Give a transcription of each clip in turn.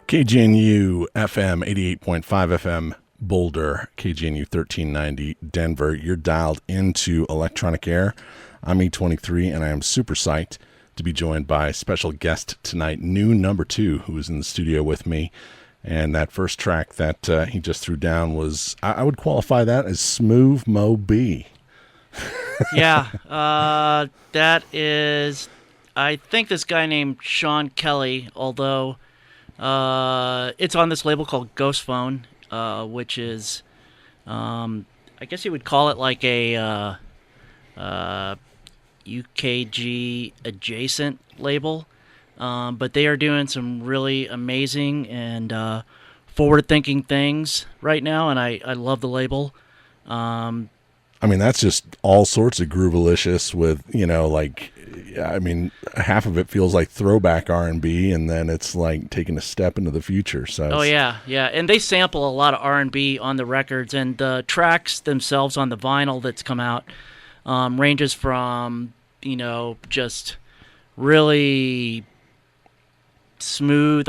KGNU-FM 88.5 FM Boulder, KGNU 1390 Denver. You're dialed into Electronic Air. I'm E23, and I am super psyched to be joined by special guest tonight, NewNumberTwo, who is in the studio with me. And that first track that he just threw down was, I would qualify that as Smooth Mo B. Yeah, that is, I think this guy named Sean Kelly, although it's on this label called Ghost Phone, which is, I guess you would call it like a UKG adjacent label. But they are doing some really amazing and forward-thinking things right now, and I love the label. I mean, that's just all sorts of groovalicious with, half of it feels like throwback R&B, and then it's like taking a step into the future. So oh, yeah, and they sample a lot of R&B on the records, and the tracks themselves on the vinyl that's come out ranges from, just really smooth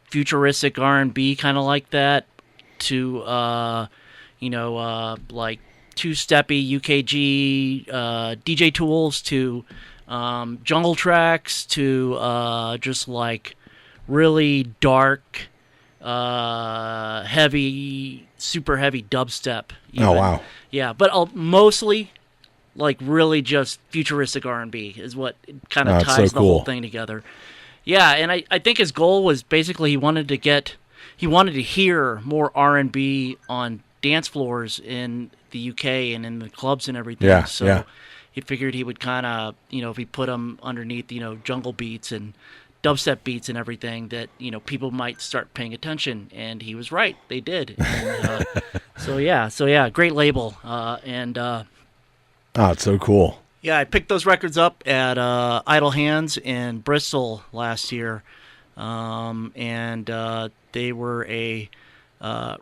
futuristic R&B kind of like that to, like two-steppy UKG DJ tools to jungle tracks to just like really dark, heavy, super heavy dubstep. Even. Oh, wow. Yeah, but mostly like really just futuristic R&B is what kind of ties the whole thing together. Yeah, and I think his goal was basically he wanted to hear more R&B on dance floors in the UK and in the clubs and everything. Yeah, so he figured he would kind of, if he put them underneath, jungle beats and dubstep beats and everything, that, people might start paying attention. And he was right. They did. And, so yeah, great label. Oh, it's so cool. Yeah, I picked those records up at Idle Hands in Bristol last year, and they were a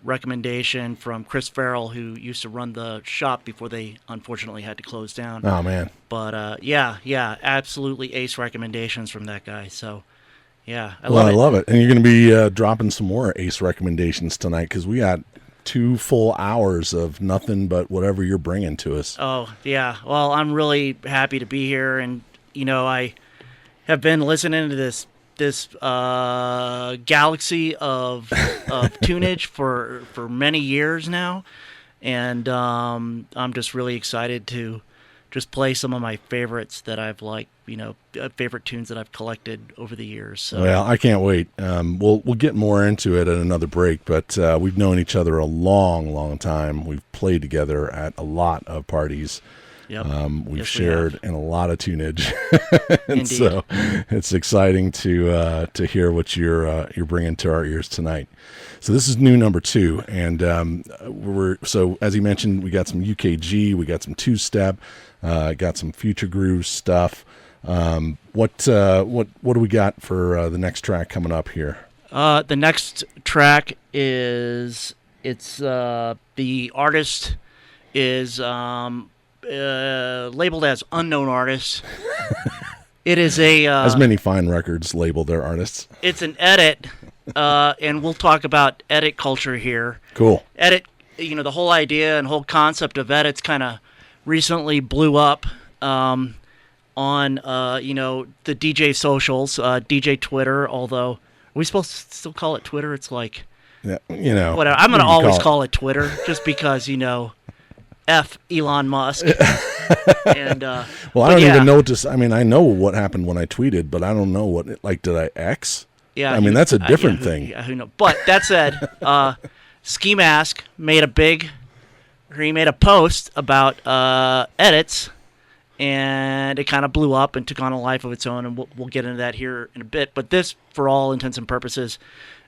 recommendation from Chris Farrell, who used to run the shop before they unfortunately had to close down. Oh, man. But, yeah, absolutely ace recommendations from that guy, so, yeah, I love it. And you're going to be dropping some more ace recommendations tonight, because we got 2 full hours of nothing but whatever you're bringing to us. Oh, yeah. Well, I'm really happy to be here, and, I have been listening to this galaxy of tunage for many years now, and I'm just really excited to just play some of my favorites that I've liked, favorite tunes that I've collected over the years. So. Well, I can't wait. We'll get more into it at another break, but we've known each other a long, long time. We've played together at a lot of parties. Yep. We've shared in a lot of tunage, and Indeed. So it's exciting to hear what you're bringing to our ears tonight. So this is NewNumberTwo, and so as he mentioned, we got some UKG, we got some two-step, got some future groove stuff. What do we got for the next track coming up here? The next track is the artist is labeled as unknown artist. It is as many fine records label their artists. It's an edit, and we'll talk about edit culture here. Cool. Edit, the whole idea and whole concept of edits kind of recently blew up on the DJ socials, DJ Twitter. Although, are we supposed to still call it Twitter? It's like, whatever. I'm gonna always call it Twitter, just because F Elon Musk. And well, I don't even know what to. I mean, I know what happened when I tweeted, but I don't know what. Did I X? Yeah, I mean, that's a different thing. Yeah, who knows? But that said, Ski Mask made a post about edits, and it kind of blew up and took on a life of its own, and we'll get into that here in a bit. But this, for all intents and purposes,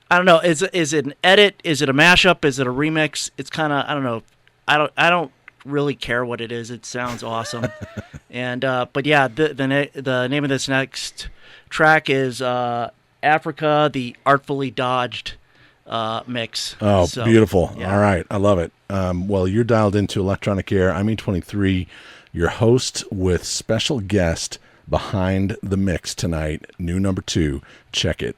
I don't know. Is it an edit? Is it a mashup? Is it a remix? It's kind of, I don't know. I don't really care what it is. It sounds awesome. And but yeah, the name of this next track is Africa, the Artfully Dodged mix. Oh, so, beautiful. Yeah. All right. I love it. Well, you're dialed into Electronic Air. I'm E23, your host with special guest behind the mix tonight, NewNumberTwo. Check it.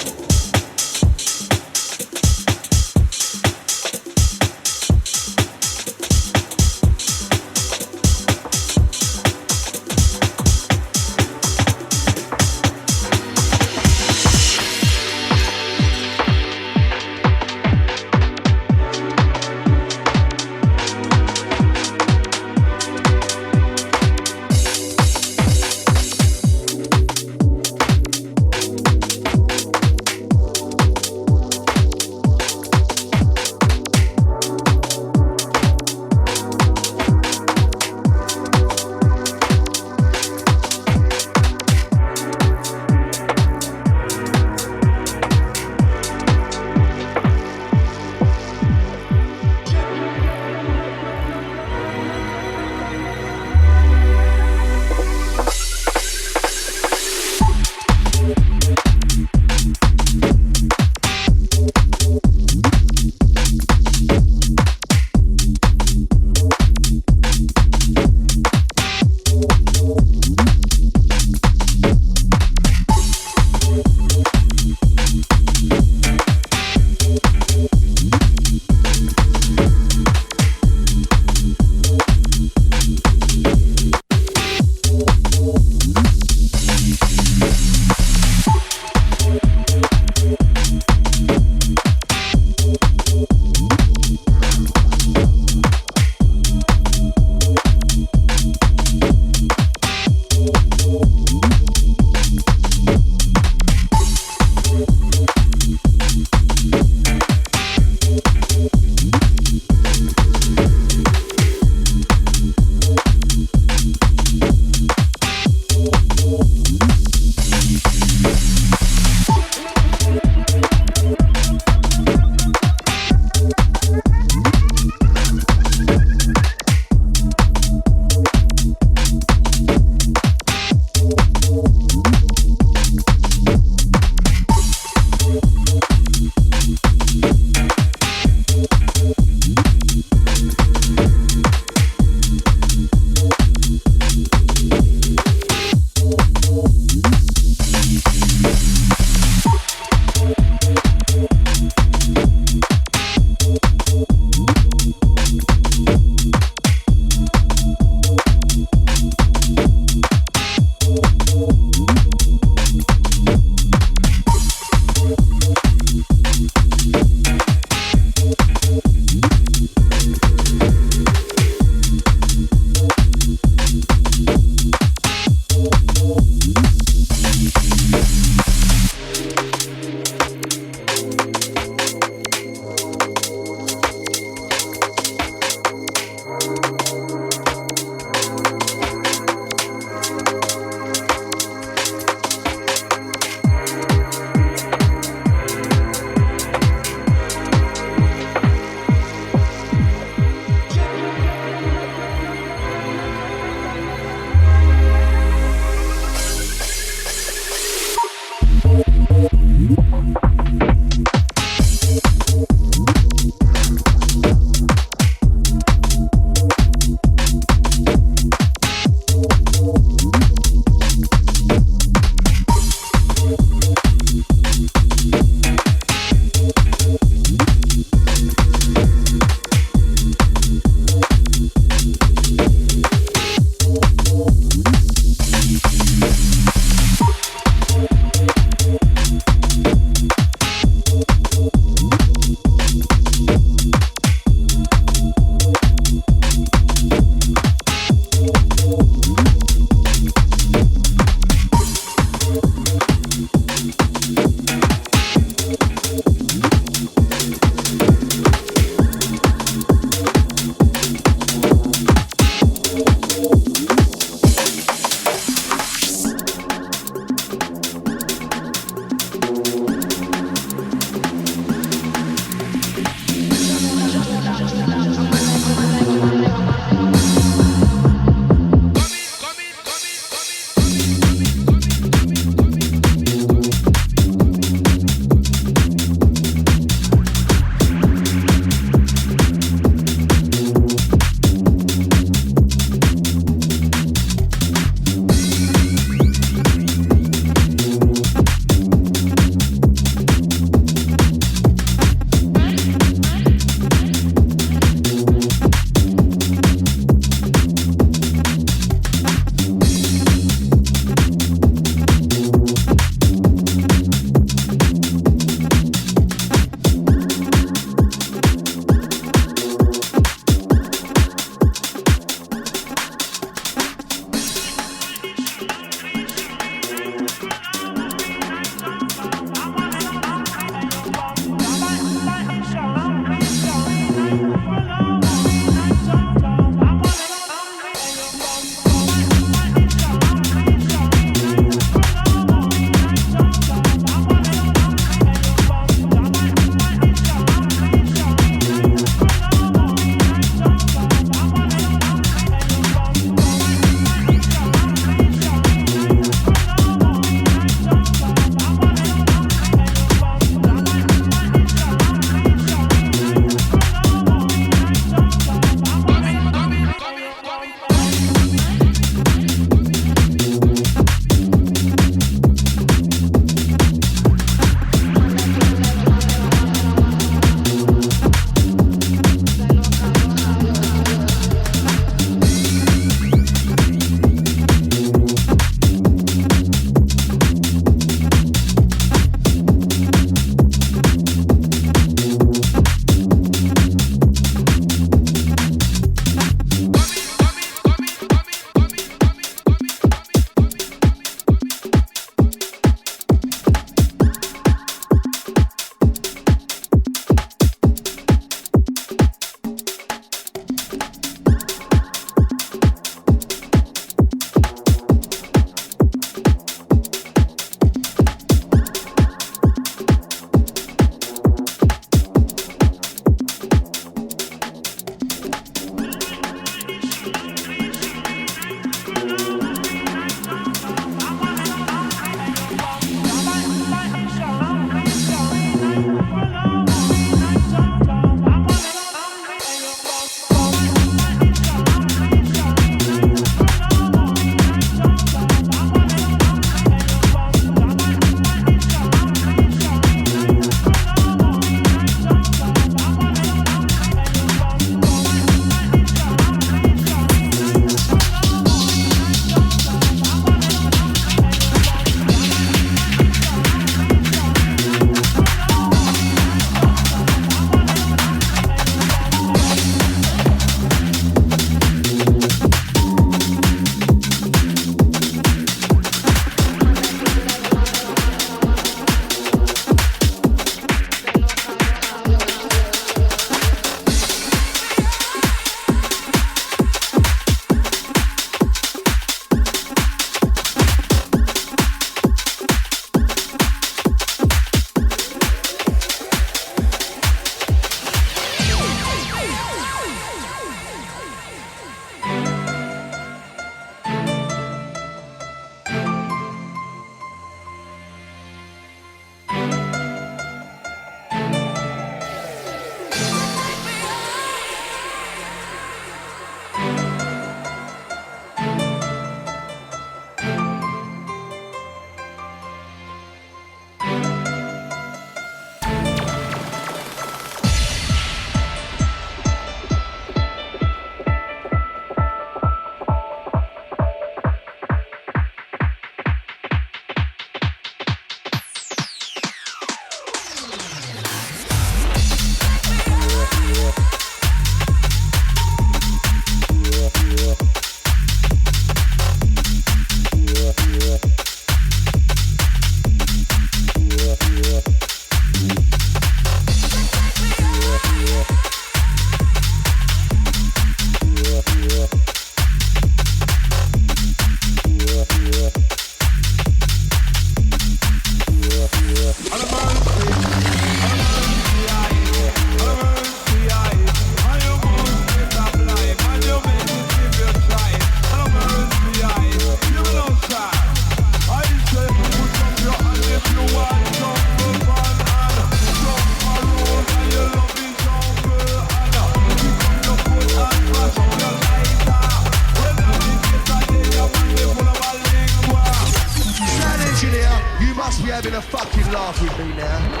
do now.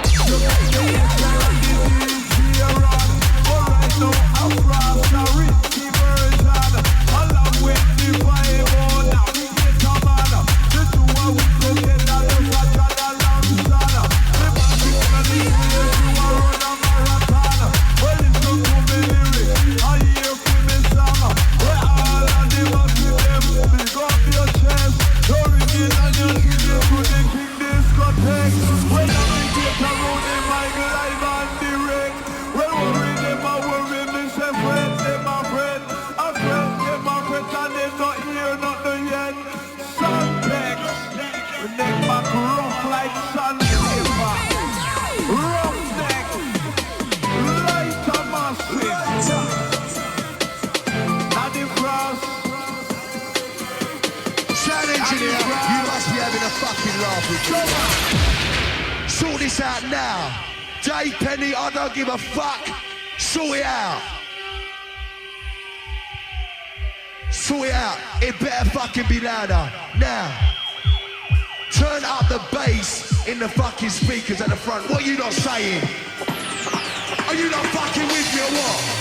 Sort this out now. Dave Penny, I don't give a fuck. Sort it out. Sort it out. It better fucking be louder. Now. Turn up the bass in the fucking speakers at the front. What are you not saying? Are you not fucking with me or what?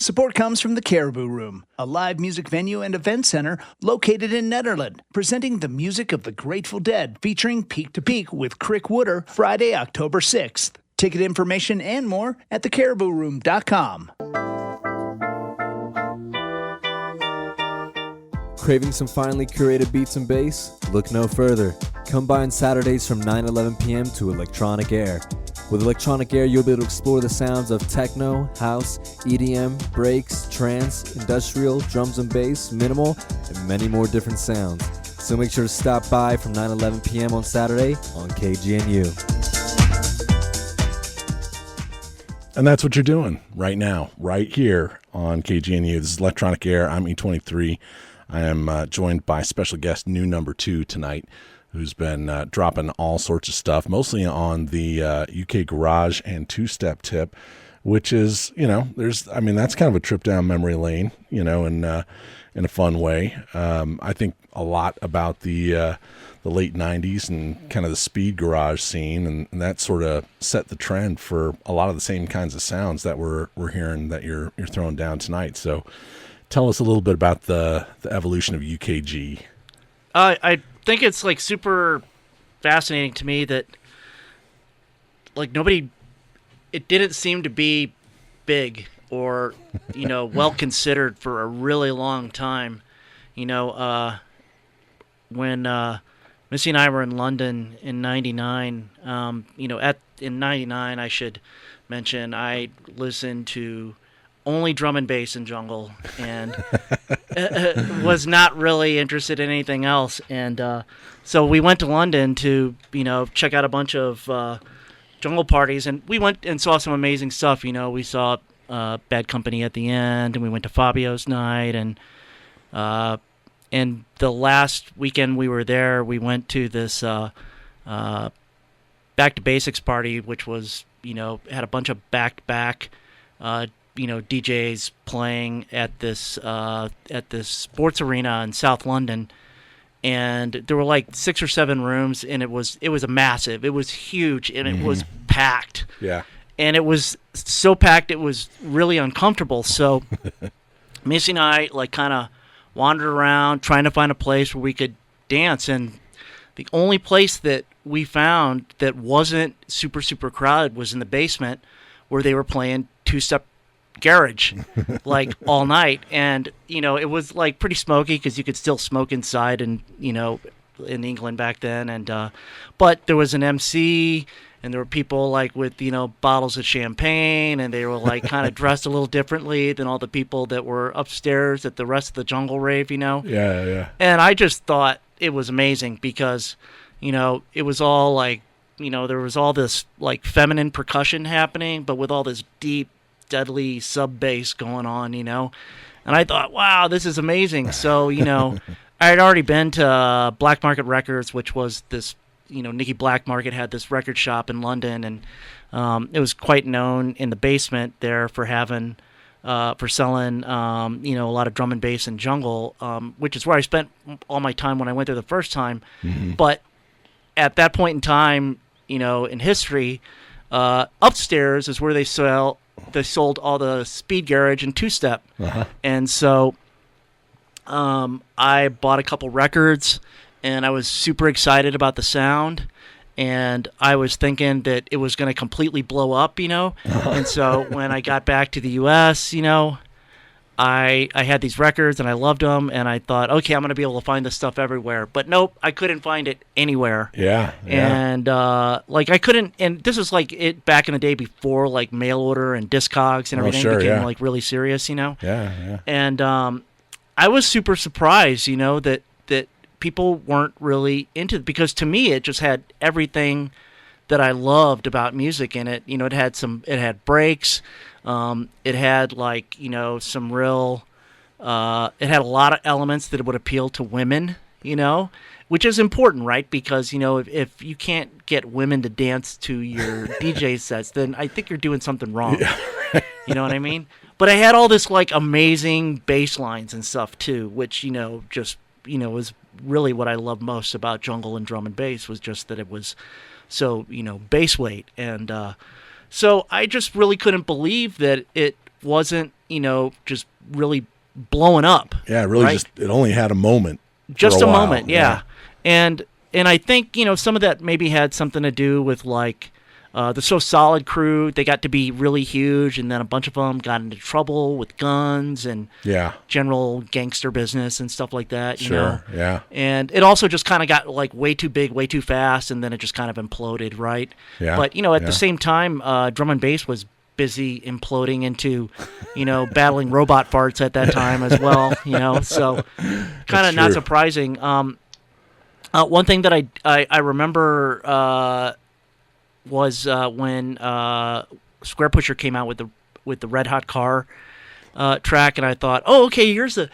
Support comes from the Caribou Room, a live music venue and event center located in Nederland, presenting the music of the Grateful Dead, featuring Peak to Peak with Crick Wooder, Friday, October 6th. Ticket information and more at thecaribouroom.com. Craving some finely curated beats and bass? Look no further. Come by on Saturdays from 9-11 p.m. to Electronic Air. With Electronic Air, you'll be able to explore the sounds of techno, house, EDM, breaks, trance, industrial, drums and bass, minimal, and many more different sounds. So make sure to stop by from 9-11 p.m. on Saturday on KGNU. And that's what you're doing right now, right here on KGNU. This is Electronic Air. I'm E23. I am joined by special guest NewNumberTwo tonight, who's been dropping all sorts of stuff, mostly on the UK garage and two-step tip, which is, that's kind of a trip down memory lane, in a fun way. I think a lot about the late 90s and kind of the speed garage scene, and that sort of set the trend for a lot of the same kinds of sounds that we're hearing that you're throwing down tonight. So tell us a little bit about the evolution of UKG. I think it's like super fascinating to me that like it didn't seem to be big or well considered for a really long time. When Missy and I were in London in '99, in '99 I should mention I listened to only drum and bass and jungle, and was not really interested in anything else. And so we went to London to, check out a bunch of jungle parties, and we went and saw some amazing stuff. We saw Bad Company at the end, and we went to Fabio's night, and the last weekend we were there, we went to this Back to Basics party, which was, had a bunch of back-to-back DJs playing at this sports arena in South London, and there were like 6 or 7 rooms, and it was it was huge, and it was packed. Yeah. And it was so packed it was really uncomfortable. So Missy and I kind of wandered around trying to find a place where we could dance, and the only place that we found that wasn't super crowded was in the basement, where they were playing two-step garage all night. And it was pretty smoky because you could still smoke inside, and in England back then, and but there was an MC, and there were people with bottles of champagne, and they were kind of dressed a little differently than all the people that were upstairs at the rest of the jungle rave. Yeah. And I just thought it was amazing because it was all there was all this feminine percussion happening, but with all this deep, deadly sub bass going on, and I thought, wow, this is amazing. So I had already been to Black Market Records, which was this Nicky Black Market had this record shop in London, and it was quite known in the basement there for having for selling a lot of drum and bass and jungle, which is where I spent all my time when I went there the first time. But at that point in time, in history, upstairs is where they sold all the speed garage and two-step. And so I bought a couple records, and I was super excited about the sound. and I was thinking that it was going to completely blow up, And so when I got back to the U.S., I had these records and I loved them, and I thought, okay, I'm going to be able to find this stuff everywhere. But nope, I couldn't find it anywhere. Yeah. And I couldn't, and this was like it back in the day before like mail order and Discogs and everything became like really serious, Yeah. And I was super surprised, that people weren't really into it, because to me it just had everything that I loved about music in it. It had breaks. It had some real, it had a lot of elements that would appeal to women, which is important, right? Because, if you can't get women to dance to your DJ sets, then I think you're doing something wrong. Yeah. You know what I mean? But I had all this amazing bass lines and stuff too, which, was really what I loved most about jungle and drum and bass, was just that it was so, bass weight. And, so I just really couldn't believe that it wasn't, just really blowing up. Yeah, really, right? it only had a moment. Just for a while. moment, yeah. And I think, some of that maybe had something to do with the So Solid crew. They got to be really huge, and then a bunch of them got into trouble with guns and general gangster business and stuff like that. Sure, yeah. And it also just kind of got way too big, way too fast, and then it just kind of imploded, right? Yeah. But at the same time, drum and bass was busy imploding into, battling robot farts at that time as well. So kind of not surprising. One thing that I remember. Was when Square Pusher came out with the Red Hot Car track, and I thought, oh, okay, here's a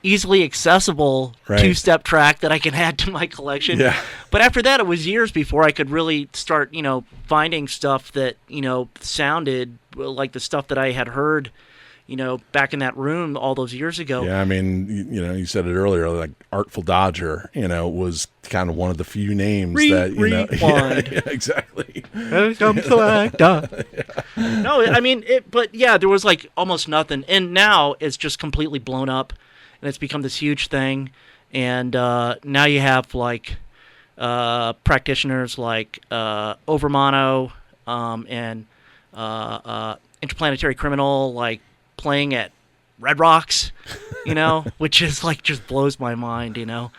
easily accessible two-step track that I can add to my collection. Yeah. But after that, it was years before I could really start, finding stuff that sounded like the stuff that I had heard, back in that room all those years ago. Yeah, I mean, you said it earlier, like Artful Dodger, was kind of one of the few names that, Rewind. Yeah, exactly. Comes the actor. No, I mean, but yeah, there was almost nothing. And now it's just completely blown up, and it's become this huge thing. And now you have practitioners like Overmono and Interplanetary Criminal, playing at Red Rocks, which is just blows my mind, all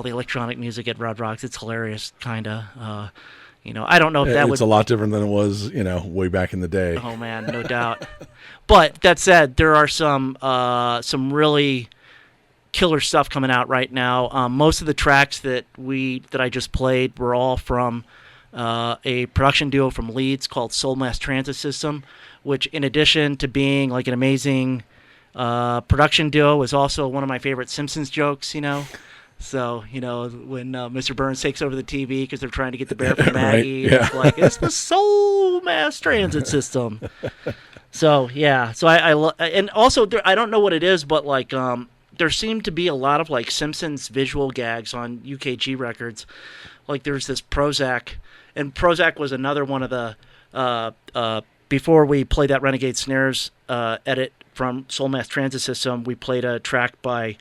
the electronic music at Red Rocks. It's hilarious, kind of. I don't know if that it's a lot different than it was, way back in the day. Oh man, no doubt. But that said, there are some really killer stuff coming out right now. Most of the tracks that I just played were all from a production duo from Leeds called Soul Mass Transit System, which, in addition to being an amazing production duo, is also one of my favorite Simpsons jokes. So when Mr. Burns takes over the TV because they're trying to get the bear from Maggie, right, it's the Soul Mass Transit System. So yeah, so I and also I don't know what it is, but there seem to be a lot of Simpsons visual gags on UKG records. There's this Prozac, and Prozac was another one of the before we played that Renegade Snares edit from Soul Mass Transit System, we played a track by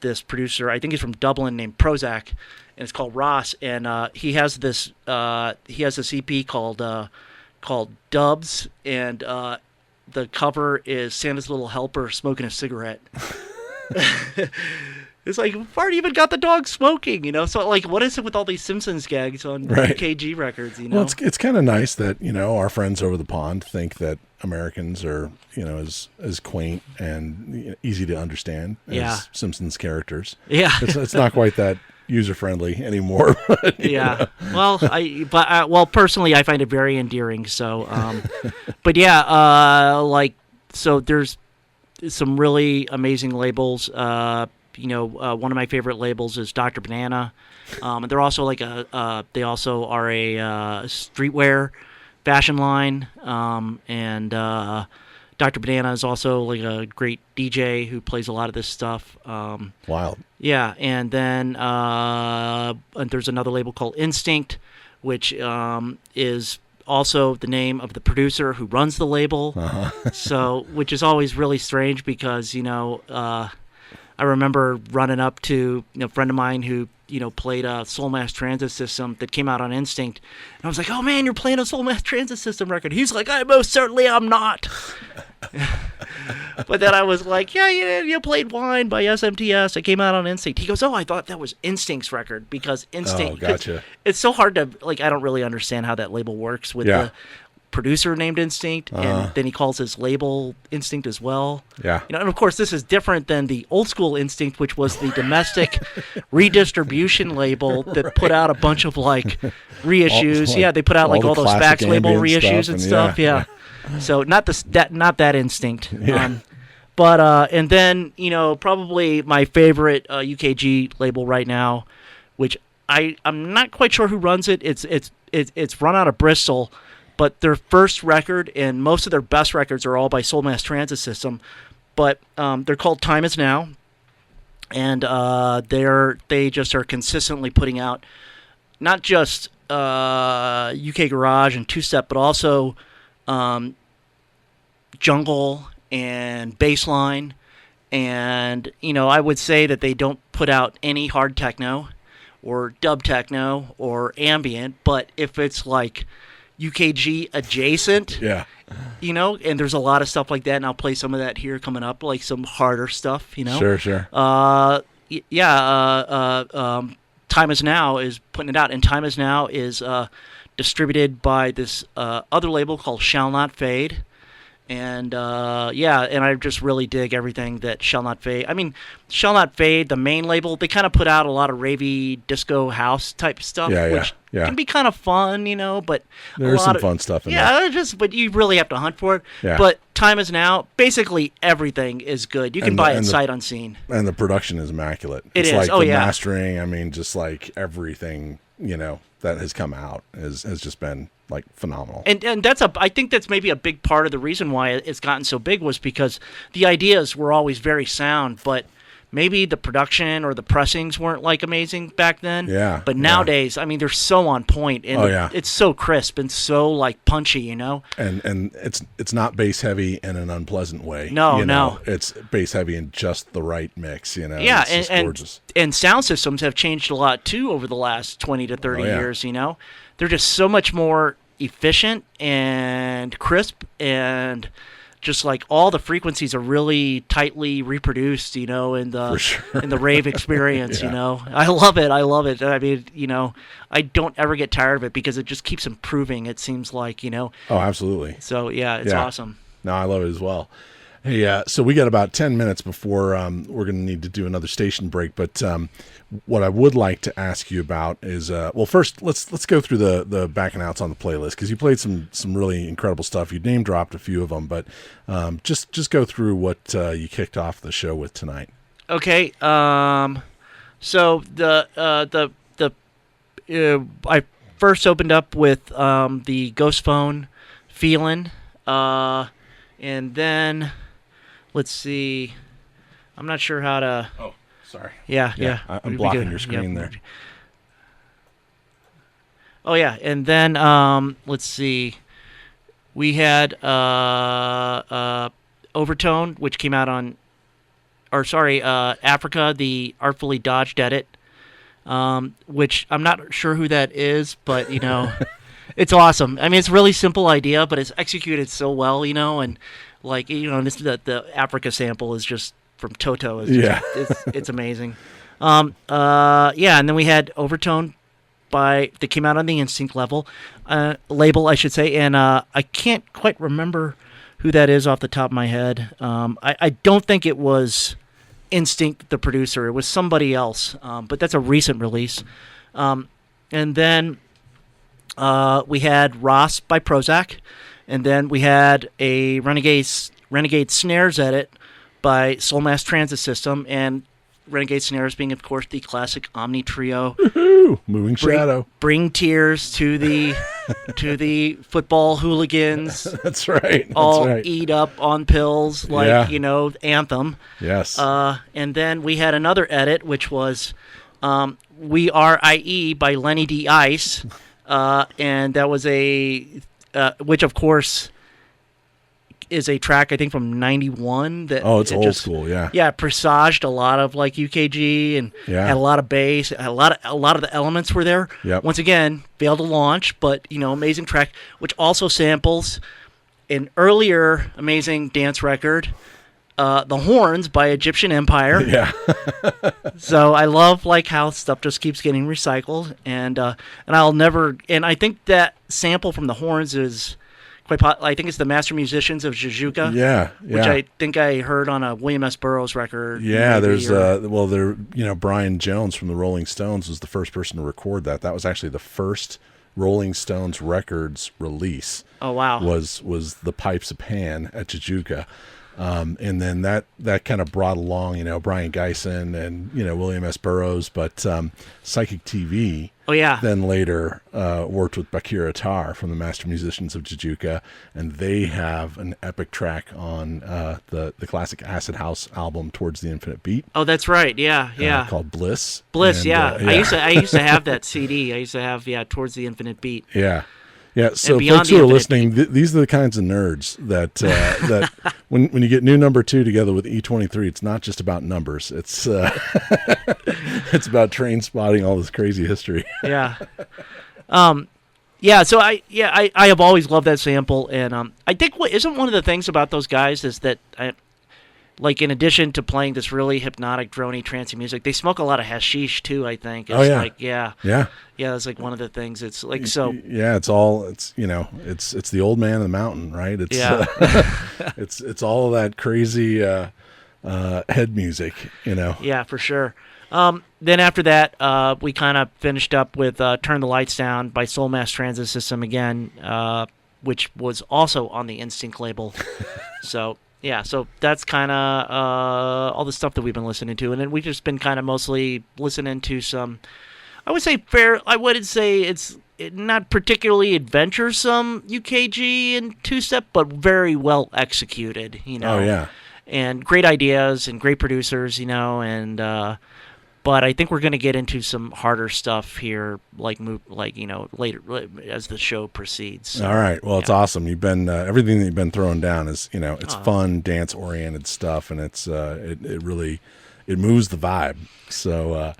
this producer, I think he's from Dublin, named Prozac, and it's called Ross, and he has this EP called Dubs, and the cover is Santa's Little Helper smoking a cigarette. It's we've already even got the dog smoking, So what is it with all these Simpsons gags on KG records, Well, it's kind of nice that our friends over the pond think that Americans are as quaint and and easy to understand as Simpsons characters. Yeah, it's not quite that user friendly anymore. But, yeah. Well, personally, I find it very endearing. So, but yeah, so there's some really amazing labels. One of my favorite labels is Dr. Banana, and they're also they also are a streetwear fashion line, and Dr. Banana is also a great DJ who plays a lot of this stuff. Wild. Yeah, and then and there's another label called Instinct, which is also the name of the producer who runs the label. Uh-huh. So, which is always really strange because I remember running up to a friend of mine who played a Soul Mass Transit System that came out on Instinct. And I was like, oh, man, you're playing a Soul Mass Transit System record. He's like, I most certainly am not. But then I was like, yeah, you played Wine by SMTS. It came out on Instinct. He goes, oh, I thought that was Instinct's record because Instinct. Oh, gotcha. It's so hard to, I don't really understand how that label works with the producer named Instinct, and then he calls his label Instinct as well. Yeah. And of course, this is different than the old school Instinct, which was the domestic redistribution label that put out a bunch of reissues. They put out all those Fax label reissues and stuff. Yeah. So not that Instinct. Yeah. But and then probably my favorite UKG label right now, which I'm not quite sure who runs it. It's run out of Bristol. But their first record and most of their best records are all by Soul Mass Transit System. But they're called Time Is Now. And they just are consistently putting out not just UK Garage and two-step, but also jungle and bassline. And, I would say that they don't put out any hard techno or dub techno or ambient. But if it's UKG adjacent, and there's a lot of stuff like that, and I'll play some of that here coming up, some harder stuff, Sure. Time Is Now is putting it out, and Time Is Now is distributed by this other label called Shall Not Fade. And and I just really dig everything that Shall Not Fade. I mean, Shall Not Fade, the main label, they kind of put out a lot of ravey disco house type stuff, which can be kind of fun, but there's some fun stuff in there. But you really have to hunt for it. Yeah. But Time Is Now, basically everything is good. You can buy it sight unseen. And the production is immaculate. It's the mastering. I mean, just everything that has come out has just been phenomenal. And I think that's maybe a big part of the reason why it's gotten so big was because the ideas were always very sound, but maybe the production or the pressings weren't amazing back then. Yeah. But nowadays, I mean, they're so on point, and it's so crisp and so punchy, And it's not bass heavy in an unpleasant way. No. It's bass heavy in just the right mix. Yeah, it's just gorgeous. And sound systems have changed a lot too over the last 20 to 30 years. They're just so much more efficient and crisp, and just all the frequencies are really tightly reproduced, in the rave experience. I love it. I mean, I don't ever get tired of it because it just keeps improving. It seems like. Oh, absolutely. So it's awesome. No, I love it as well. Hey, so we got about 10 minutes before we're going to need to do another station break. But what I would like to ask you about is, first let's go through the back and outs on the playlist, because you played some really incredible stuff. You name dropped a few of them, but just go through what you kicked off the show with tonight. Okay. So I first opened up with the Ghost Phone Feelin', and then. Let's see. I'm not sure how to. Oh, sorry. Yeah. I'm blocking your screen there. Oh yeah, and then let's see. We had Overtone, which came out on, Africa, the Artfully Dodged edit, which I'm not sure who that is, but it's awesome. I mean, it's a really simple idea, but it's executed so well, and. The Africa sample is just from Toto. It's amazing. And then we had Overtone that came out on the Instinct label, I should say, and I can't quite remember who that is off the top of my head. I don't think it was Instinct, the producer. It was somebody else, but that's a recent release. And then we had Ross by Prozac. And then we had a Renegade Snares edit by Soul Mass Transit System, and Renegade Snares being, of course, the classic Omni Trio. Woo-hoo! Moving Shadow. Bring tears to the football hooligans. That's right. Eat up on pills, anthem. Yes. And then we had another edit, which was We Are IE by Lenny D. Ice, and that was which, of course, is a track I think from '91 that it's old school, yeah. Yeah, presaged a lot of like UKG and had a lot of bass, a lot of the elements were there. Yep. Once again, failed to launch, but amazing track, which also samples an earlier amazing dance record, The Horns by Egyptian Empire. Yeah. So I love like how stuff just keeps getting recycled, and I think that sample from The Horns is quite I think it's the Master Musicians of Jujuka. Yeah. Which I think I heard on a William S. Burroughs record. Yeah, there's Brian Jones from the Rolling Stones was the first person to record that. That was actually the first Rolling Stones records release. Oh wow. Was the Pipes of Pan at Jujuka. And then that kind of brought along, Brian Geisen and, William S. Burroughs, but Psychic TV then later worked with Bakir Attar from the Master Musicians of Jujuka, and they have an epic track on the classic Acid House album, Towards the Infinite Beat. Oh, that's right. Yeah. Called Bliss. Bliss, and, yeah. I used to have that CD. I used to have, Towards the Infinite Beat. Yeah. Yeah, so folks who are listening, these are the kinds of nerds that when you get NewNumberTwo together with E23, it's not just about numbers. It's it's about train spotting all this crazy history. Yeah. So I have always loved that sample, and I think isn't one of the things about those guys is that like in addition to playing this really hypnotic, drony, trancey music, they smoke a lot of hashish too. I think. Yeah. That's like one of the things. It's like so. Yeah, it's it's the old man of the mountain, right? It's it's all of that crazy head music, Yeah, for sure. Then after that, we kind of finished up with "Turn the Lights Down" by Soul Mass Transit System again, which was also on the Instinct label. So. Yeah, so that's kind of all the stuff that we've been listening to, and then we've just been kind of mostly listening to some. I wouldn't say it's not particularly adventuresome UKG and two-step, but very well executed. Oh yeah. And great ideas and great producers, and. But I think we're going to get into some harder stuff here, later as the show proceeds. All right. Well, it's awesome. You've been everything that you've been throwing down is it's fun, dance oriented stuff, and it's it really moves the vibe. So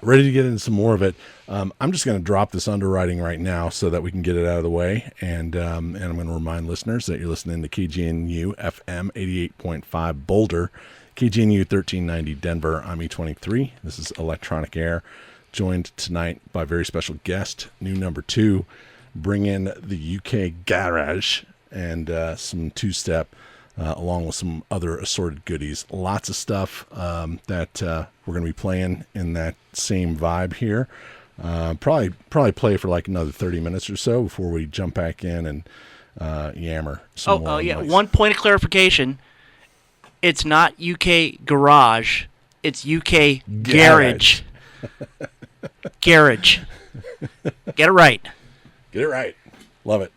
ready to get into some more of it. I'm just going to drop this underwriting right now so that we can get it out of the way, and I'm going to remind listeners that you're listening to KGNU-FM 88.5 Boulder. KGNU 1390 Denver, I'm E23. This is Electronic Air, joined tonight by a very special guest, NewNumberTwo, bring in the UK Garage and some two-step, along with some other assorted goodies. Lots of stuff that we're going to be playing in that same vibe here. Probably play for like another 30 minutes or so before we jump back in and yammer some more. One point of clarification. It's not UK Garage. It's UK Garage. Garage. Get it right. Get it right. Love it.